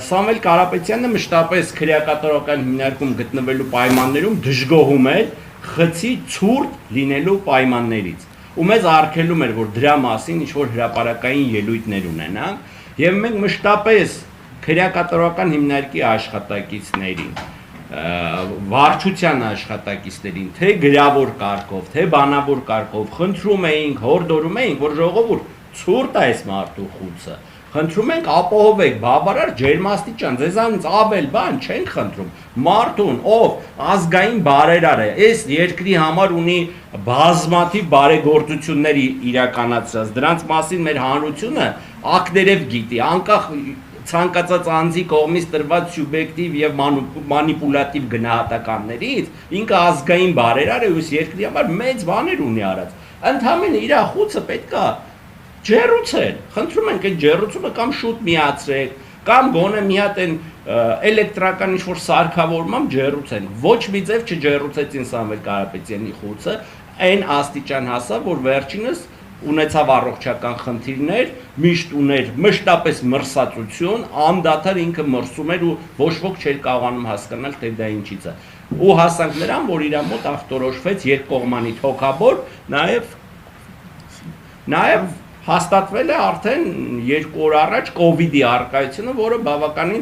Սամվել Կարապետյանը մշտապես քրեակատարական հիմնարկում գտնվելու պայմաններում դժգոհում էր խցի ցուրտ լինելու պայմաններից։ Ու մեզ արգելում էր, որ դրա մասին ինչ-որ հրապարակային ելույթներ ունենանք, եւ մենք մշտապես քրեակատարական հիմնարկի աշխատակիցներին, վարչության աշխատակիցներին, թե գրավոր կարգով, թե բանավոր կարգով խնդրում էինք, հորդորում էինք, որ ժողովուրդ ցուրտ է այս մարդու խուցը։ Խնդրում ենք ապահովեք բավարար ջերմաստիճան, ձեզանից ավել բան չենք խնդրում։ Մարդուն, ով ազգային բարերար է, այս երկրի համար ունի բազմաթիվ բարեգործություններ իրականացրած, դրանց մասին մեր հանրությունը ակներև գիտի, անկախ ցանկացած անձի կողմից տրված սուբյեկտիվ եւ մանիպուլատիվ գնահատականներից, ինքը ազգային բարերար է, ույս երկրի համար մեծ բաներ ունի արած։ Ընդհանրապես իր խուցը պետքա ջերուցել, խնդրում ենք այդ ջերուցումը կամ շուտ միացրեք, կամ գոնե մի հատ այն էլեկտրական ինչ-որ սարքավորմամբ ջերուցեն։ Ոչ մի ձև չջերուցեցին Սամվել Կարապետյանի խուցը, այն աստիճան հասավ, որ վերջինս ունեցավ առողջական խնդիրներ, միշտ ուներ մշտապես մրսածություն, անդադար ինքը մրսում էր ու ոչ ոք չէր կարողանում հասկանալ, թե դա ինչից է։ Ու հասանք նրան, որ իր մոտ ախտորոշվեց երկկողմանի թոքաբոր, նաև հաստատվել է արդեն 2 օր առաջ կովիդի առկայությունը, որը բավականին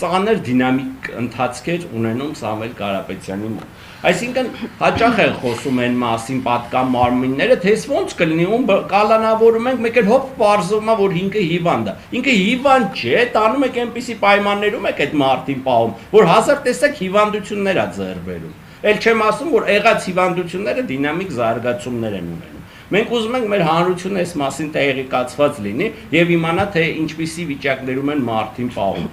ծանր դինամիկ ընթացք էր ունենում Սամվել Կարապետյանի մոտ։ Այսինքն հաճախ են խոսում այն մասին պատկան մարմինները, թե ոնց կլինի, ում կալանավորում ենք, մեկ էլ հոп պարզվում է, որ ինքը հիվանդ է։ Ինքը հիվանդ չէ, տանում եք այնպիսի պայմաններում եք այդ մարդին պահում, որ հազար տեսակ հիվանդություններ է ձեռք բերում։ Էլ չեմ ասում, որ եղած հիվանդությունները դինամիկ զարգացումներ են ունենում։ Մենք ուզում ենք մեր հանրությունը այս մասին տեղեկացված լինի եւ իմանա, թե ինչպիսի վիճակներում են մարդին պահում։